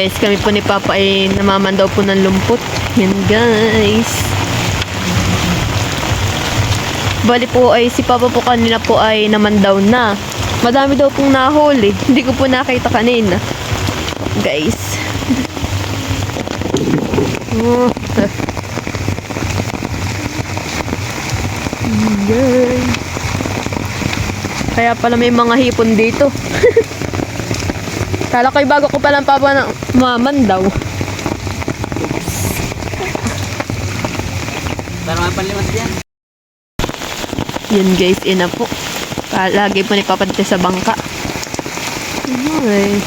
guys, kami po ni Papa ay namamandaw po ng lumpot. Yan guys. Bali po ay si Papa po kanina po ay namandaw na. Madami daw pong nahuli. Hindi ko po nakita kanina. Guys. Guys. Kaya pala may mga hipon dito. Kala ko'y bago ko palang Papa na mamandaw. Para mapalimas yan. Yan guys, ina po. Lagi po ni Papa dito sa bangka. Ay.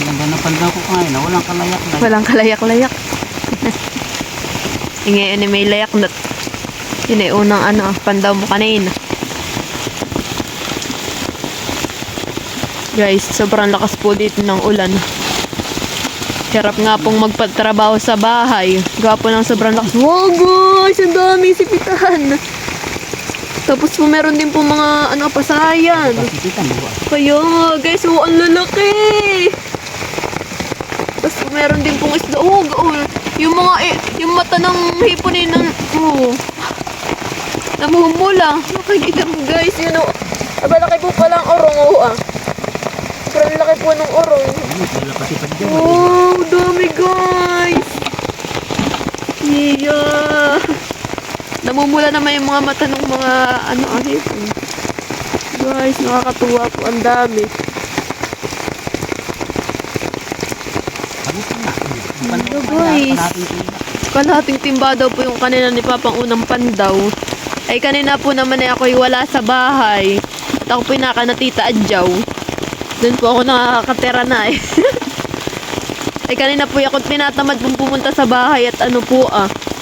Ganda na pandaw ko kain. Walang kalayak. Walang kalayak-layak. Ngayon may layak na. Yun ay unang pandaw mo kanina. Guys, sobrang lakas po dito ng ulan. Sarap nga pong magpatrabaho sa bahay. Gawa po ng sobrang lakas. Wow guys, ang daming sipitan. Tapos po meron din po mga pasayan. Pasipitan mo ba? Kaya guys, oh, ang lalaki. Tapos po meron din pong isda. Oh, yung mga yung mata ng hiponin ng namumula. Nakikita mo guys, yun o. Abalaki po palang orong Sobrang laki po ng orong. Oh, dami guys. Yeah. Namumula naman yung mga mata ng mga hipon. Guys, nakakatuwa po. Ang dami. Hello guys. Kalahating timba daw po yung kanina ni Papang unang pandaw. Ay kanina po naman ay ako'y wala sa bahay. At ako po yung nakanatita Adjaw. Doon po ako nakakatera na eh. Ay kanina po ako tinatamad pong pumunta sa bahay at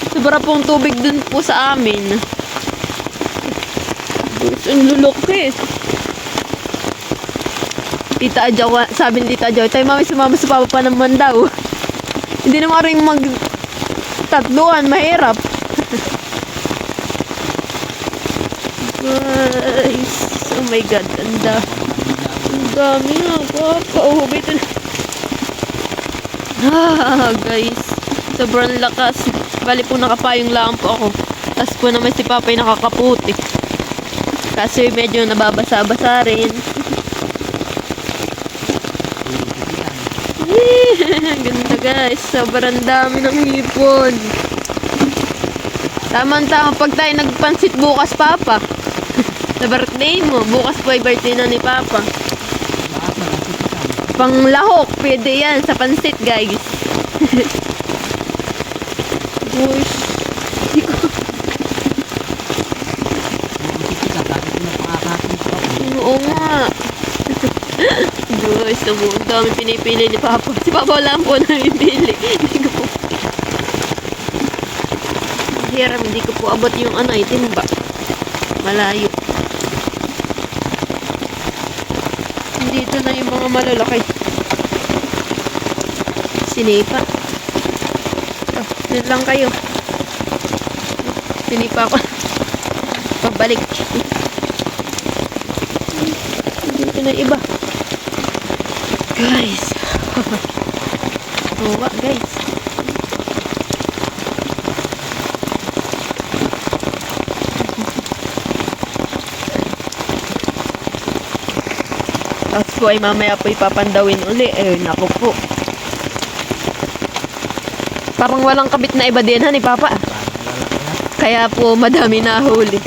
sobra pong tubig dun po sa amin. Ang lulok Tita Adjaw, sabi ni Tita Adjaw, tayo mami sumama sa Papa pa naman daw. Hindi naman rin tatluan, mahirap. Guys, oh my god, ang dami nga, Papa. Dito na. Guys, sobrang lakas. Bali po nakapayong lang po ako. Tapos po naman si Papa yung nakakaputi. Kasi medyo nababasa-basa rin. Ganda guys, sobrang dami ng hipon. Tama-tama pag tayo nagpansit bukas, Papa. Sa birthday mo, bukas po ay birthday na ni Papa. Panglahok, pwede yan sa pansit guys. Guys, oo nga. Guys, ang dami pinipili ni Papa. Si Papa lang po namipili. Hirap, hindi ko po abot yung itimba. Malayo. Dito na yung mga malalaki. Sinipa. Dito lang kayo. Sinipa ko. Pagbalik. Dito na iba. Guys. Tuwa guys. Tapos po ay mamaya po ipapandawin uli. Naku po. Parang walang kabit na iba din ni Papa. Kaya po madami nahuli.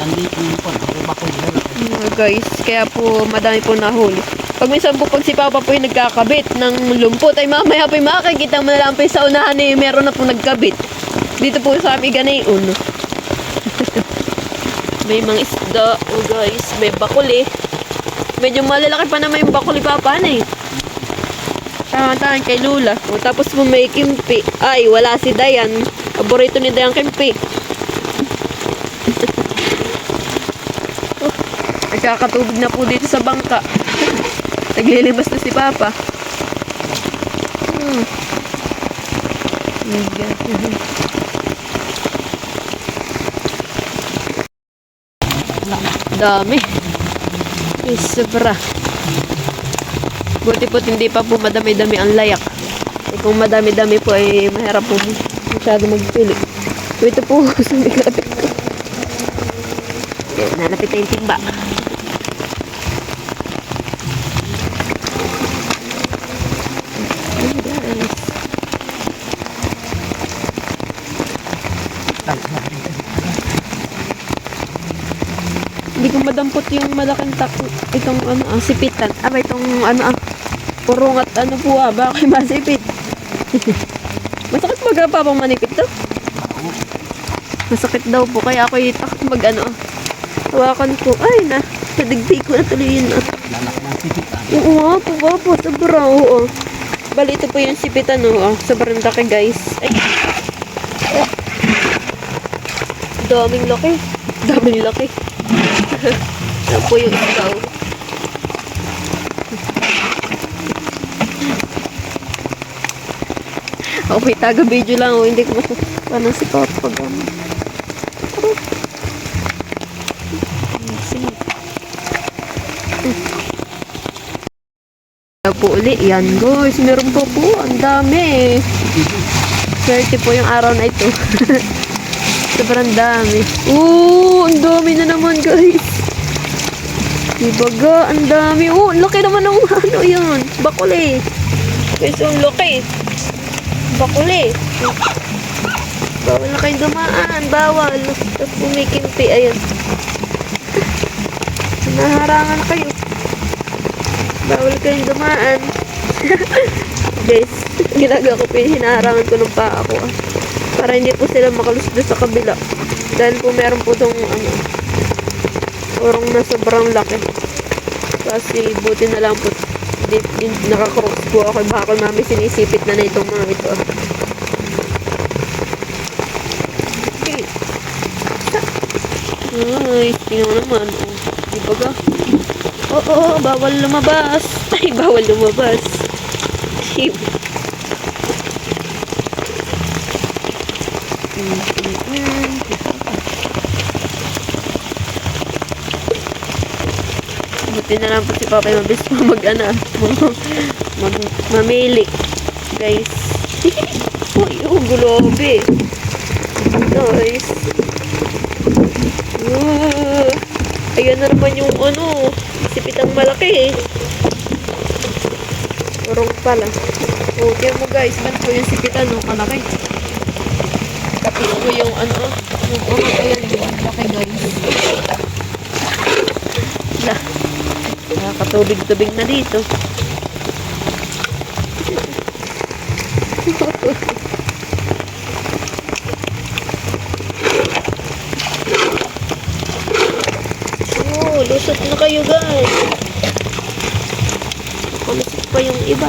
Guys, kaya po madami po nahuli. Pag minsan po pag si Papa po yung nagkakabit ng lumpot, ay mamaya po yung makikita mo na lang po sa unahan meron na po nagkabit. Dito po sa aming ganayon. May mga isda. Oh guys, may bakuli. Medyo malalaki pa naman yung bakuli Papa Tama-tama kay Lula. O, tapos po may kimpi. Ay, wala si Dayan. Paborito ni Dayan kimpi. Nagkakatubig na po dito sa bangka. Naglilibas na si Papa. Dami. Sobra. Buti po hindi pa po madami-dami ang layak. Eh, kung madami-dami po ay mahirap po masyado magpili. So ito po, sumikalapit ko. Yan, nalapit na yung timba. Hindi ko madampot yung malaking itong ano, sipitan. Itong ano, purong at ano po baka masipit. Masakit magpapang manipit to? Masakit daw po, kaya ako takot mag ano. Hawakan ko, ay na, nadigpig ko na tuloy yun. Lalak ng sipitan. Oo po, sobrang, oo. Bali, ito po yung sipitan, sobrang laki guys. Ay. Daming laki. Daming laki. Yan po yung ikaw. Okay, taga-video lang. Hindi ko paano si Papa pag ano. Po uli. Yan guys. Meron po po. Ang dami. Swerte po yung araw na ito. Sobrang dami. Ang dami na naman guys. Dibaga, ang dami. Laki naman ng ano yun. Bakuli. Guys, ang laki. Bakuli. Bawal na kayong dumaan. Bawal. Tapos pumikimpi. Ayan. Naharangan na kayo. Bawal kayong dumaan. Guys, ginagawa ko po yung hinaharangan ko ng paa ko. Para hindi po sila makalusdo sa kabila. Dahil po meron po itong ano, orong na sobrang laki. Kasi buti na lang po nakakross po ako. Baka ko mami sinisipit na itong mga ito. Okay. Ay, tingnan mo naman. Di ba ga? Oo, bawal lumabas. Ay, bawal lumabas. Buti na lang po si Papa yung mabis mamili. Guys. Uy, gulobe. Guys. Ayan na naman yung ano, sipitang malaki. Urong pala. Tiyan mo guys, man po yung sipitan, kalaki. Tapos po yung ano, yung urong, ayan, yung laki guys. Nakakatubig-tubig na dito. Lusot na kayo guys. Kulusot pa yung iba.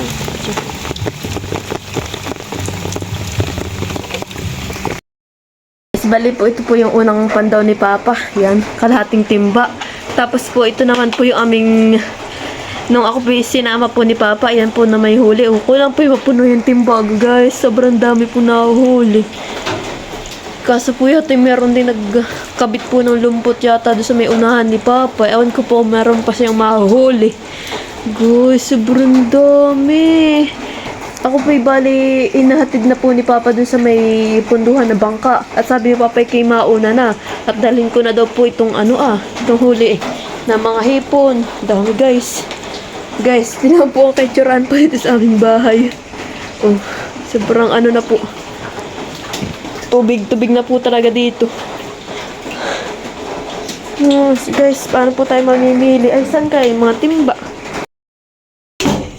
Bali po, ito po yung unang pandaw ni Papa. Yan, kalahating timba. Tapos po, ito naman po yung aming, nung ako po sinama po ni Papa, ayan po na may huli. Kulang po yung mapuno yung timba, guys. Sobrang dami po nahuhuli. Kaso po yata meron din nagkabit po ng lumpot yata doon sa may unahan ni Papa. Ewan ko po, meron pa siyang mahuhuli. Guys, sobrang dami. Ako po bali, inahatid na po ni Papa doon sa may punduhan na bangka. At sabi ni Papa kay mauna na. At dalhin ko na daw po itong itong huli na mga hipon. Dami guys. Guys, tingnan po ang kaitsuraan po dito sa aming bahay. Sobrang na po. Tubig na po talaga dito. Guys, paano po tayo mamimili? Ay, saan kayo? Mga timba.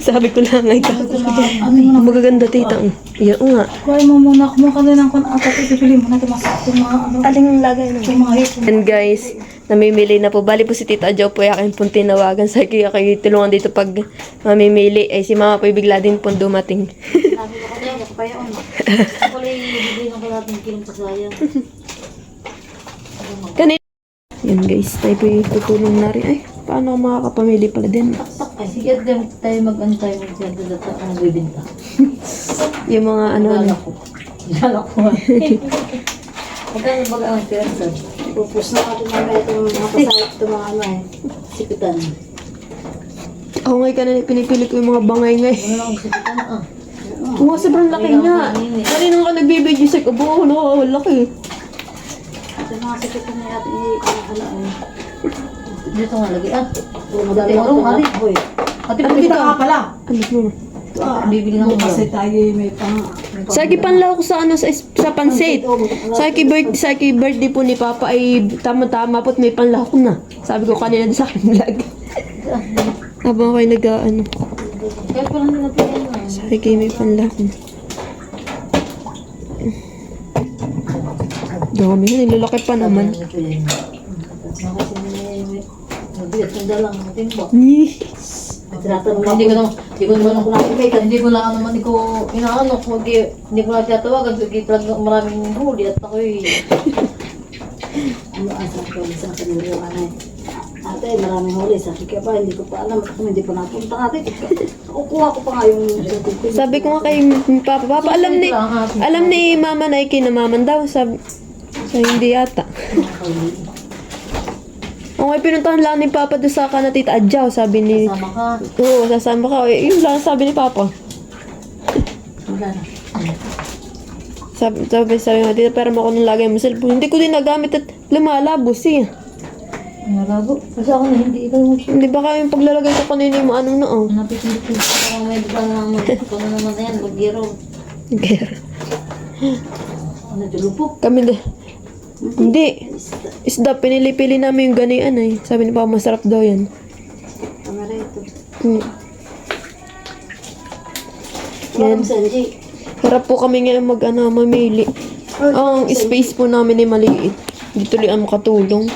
Sabi ko lang ay magaganda tita. Iya nga. Kuha mo muna, kumuha ka din ng pipili mo na tumasok yung mga Aling lagay na. yung mga hipon. And guys, namimili na po. Bali po si Tita Jo po yakin pong tinawagan. Sa kaya kayo tulungan dito pag mamimili. Ay si Mama po bigla din po dumating. Sabi ko kaya, kaya on. Ako lang ibigay ng kalating kilong pasaya. Kanina. Yan guys, tayo po tutulong na rin. Ay, paano ako makakapamili pala din? Ay, sige, tayo mag-antay mag-ganda dito ang bibinta. Yung mga Lala ko. Magkano baga ang piyasa? Pupus na natin mga itong mga pasayat itong mga sipitan. Ako ngayon kanina pinipili ko yung mga bangay ngay. Ano lang ang sipitan Oo, sobrang laki nga. Kanina ka nagbibidyo sa abo, laki. Sa mga sakit na natin, ano ay. Dito nga lagi madali ako ate. Hoy. Ate, pagkita ka pala. Ano mo? Bibili ng kasi tayo may pang... Saki panlawak sa ano sa pansit. Saki birthday po ni Papa ay tama-tama po't may panlawak na. Sabi ko kanina sa akin vlog. Habang ako'y nag-ano. Kaya pala nila pinag Saki may panlawak na. Dami na, nilalaki pa naman. Mabigat ng dalang natin po. Hindi ko lang naman inaano, hindi ko lang tatawagan, talagang maraming huli at ako'y Ano ang sabi ko sa kanuruan ay. Ate, maraming huli. Sabi ko pa, hindi ko pa alam. Kung hindi pa napunta ate. Kukuha ko pa nga yung... Sabi ko nga kay Papa, alam ni Mama na ikinamaman daw. Sabi hindi yata. Ang may pinuntahan lang ni Papa doon sa Tita Adjaw, sabi ni... sama ka. Oo, sasama ka. Yun lang sabi ni Papa. Wala na. Sabi nga, Tita, pero ako nung lagay mo cellphone. Hindi ko din nagamit at lumalabos eh. Nalago. Kasi ako na hindi ikaw mo. Hindi ba kaya yung paglalagay ko kanina mo anong noong? Napipili ko. Ako may bigla naman. Kung ano naman yan, mag-giro. Ano, tulupok? Kami din. Hindi. Isda, pinili-pili namin yung ganian ay. Sabi ni Papa, masarap daw yan. Pamareto. Yan. Wala Sanji. Harap po kami ngayon mamili. Ang space po namin ay maliit. Hindi tuloy ang makatulong.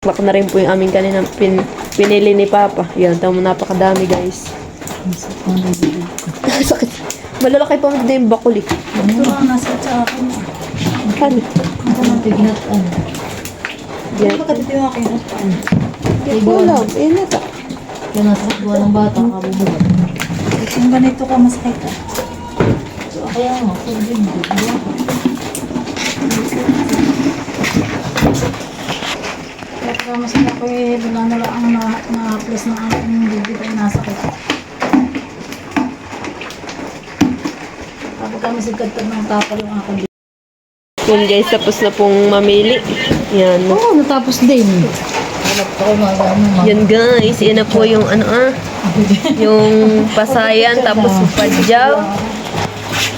Bak na rin po yung aming kanina pinili ni Papa. Yan, tamo napakadami guys. Sakit. Malalaki pa mo din yung bakuli. Ito ang nasa sa akin. Ano? Ito ang tiginat. Yan. Bakit ito yung aking upan? Hindi ko alam. Eh, nata. Yan nasa sakbuhan ng bata, kabubuhan. Kung ganito ka, masakit ka. Kaya nga, kung din, Kaya masakit ako eh, wala na lang ang na-plus ng aking bibig ay nasakit. Kapag kami sigkatag ng tapal yung aking bibig. Yun guys, tapos na pong mamili. Yan. Oo, natapos din. hanap ako mga Yan guys, yan na po yung yung pasayan, tapos padyaw.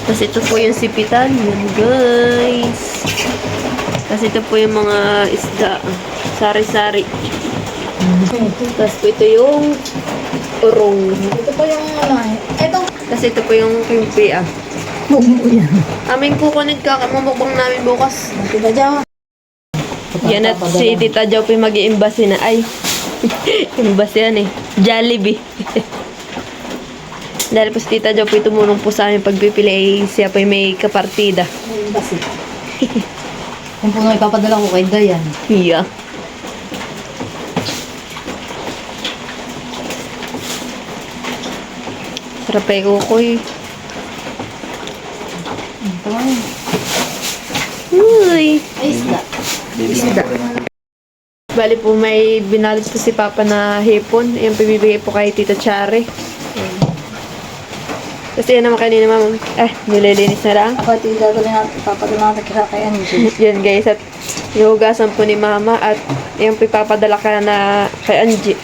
Tapos ito po yung sipitan. Yan guys. Tapos ito po yung mga isda. Sari-sari. Tapos po ito yung urong. Ito pa yung ito. Tapos ito po yung kimpi Aming kukunin mamukbang namin bukas. Tita Jo. Yan at si Tita Jo po mag-iimbasi na. Ay, imbasi yan eh. Jollibee. Dahil po si Tita Jo po tumulong po sa amin pagpipili ay siya po may kapartida. Ayun basi. Kung po nga ipapadala ko kay Dayan. Yeah. Sarap ay kukoy. Uy! Ay, isda. Isda. Bali po may binalot po si Papa na hipon. Ayan pibibigay po kay Tita Chari. Kasi yan naman kanina mama. Nililinis na lang. Ako ito papadala natin kaya kay Angie. Yan guys. At ihugasan po ni mama. At ayan po ipapadala ka na kay Angie.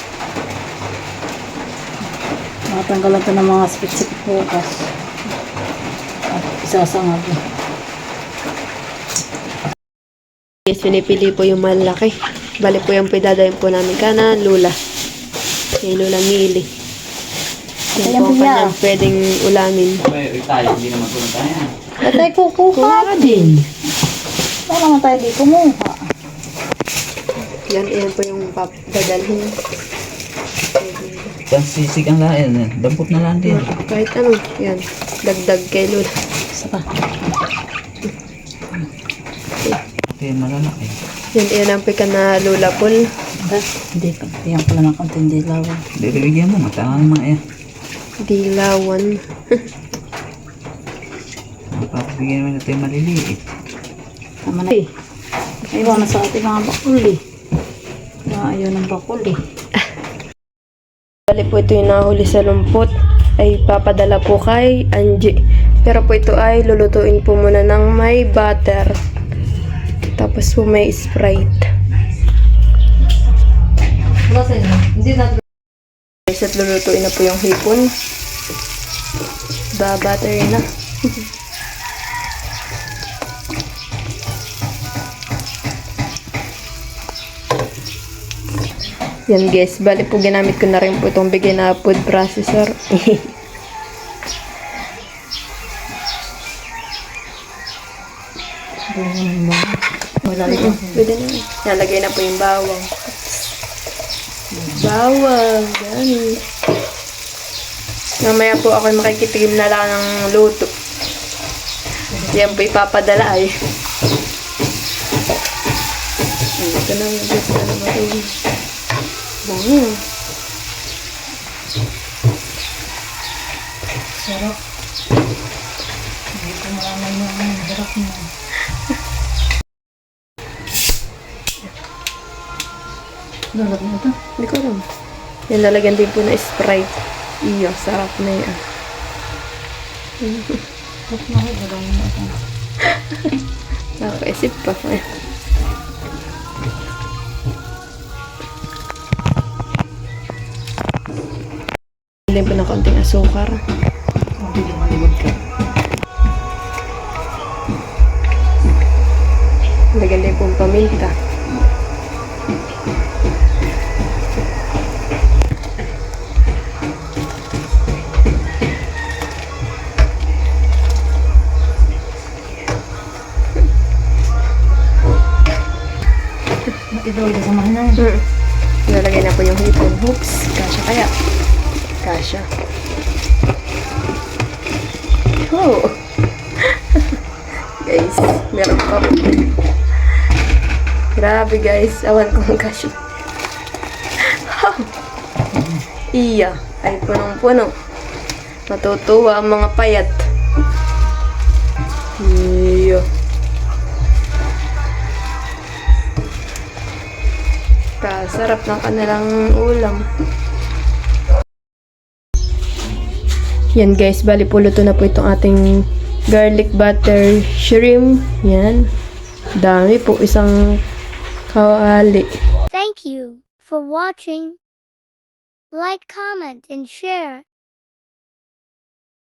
Matanggalan ito ng mga spit-spit bukas. At isasangag. Yes, pinipili po yung malaki. Bali po yung pidadayin po namin kanan, Lula. Kay Lula Mili. Yan po ang kanyang pwedeng ulamin. May tayo, hindi naman tulong tayo. Atay, kukuha din. Wala naman tayo di kumuha. Yan po yung dadalhin. Yan sisig ang lain. Dampot na lang din. Kahit ano, yan. Dagdag kay Lula. Saka. Ito yung malalaki. Yan ang pika na Lula Pool. Hindi pa. Yan pala ng konting dilawan. Bibigyan mo, matangan mga yan. Dilawan. Papabigyan naman natin yung maliliit. Tama na. Ayaw na sa ating mga bakuli. Ayaw ng bakuli. Bali po ito yung nahuli sa lumpot. ay papadala po kay Angie. Pero po ito ay lulutuin po muna ng may butter. Tapos po may Sprite. Wala sa inyo. Hindi natin. Guys, at lulutuin na po yung hipon. Butter na. Yan guys, bali po ginamit ko na rin po itong bigay na food processor. Wala rin. Pwede na. Nalagay na po yung bawang. Bawang, yan. Mamaya po ako makikitikim na lang ng luto. Yan po ipapadala ay. Ito na yung gusto na naman. Sarap. Hindi ko malaman yung sarap na. Lalagyan mo ito? Hindi ko alam. Yan, lalagyan din po na Sprite. Iyo, sarap na yan. Tapos na ako, gagawin mo ito. Nakaisip pa. Bilhin po ng konting asukar. Hindi ko malibod ka. Lagyan din pong paminta. Ito, ito samahin na. Ilalagay na po yung hipon hooks. Kasha kaya? Kasha. Oh! Guys, meron pa po. Grabe guys, awan ko ng kasha. Iya, ay punong-puno. Matutuwa ang mga payat. Iyo. Sarap ng kanilang ulam. Yan guys, bali po luto na po itong ating garlic butter shrimp. Yan. Dami po, isang kawali. Thank you for watching. Like, comment, and share.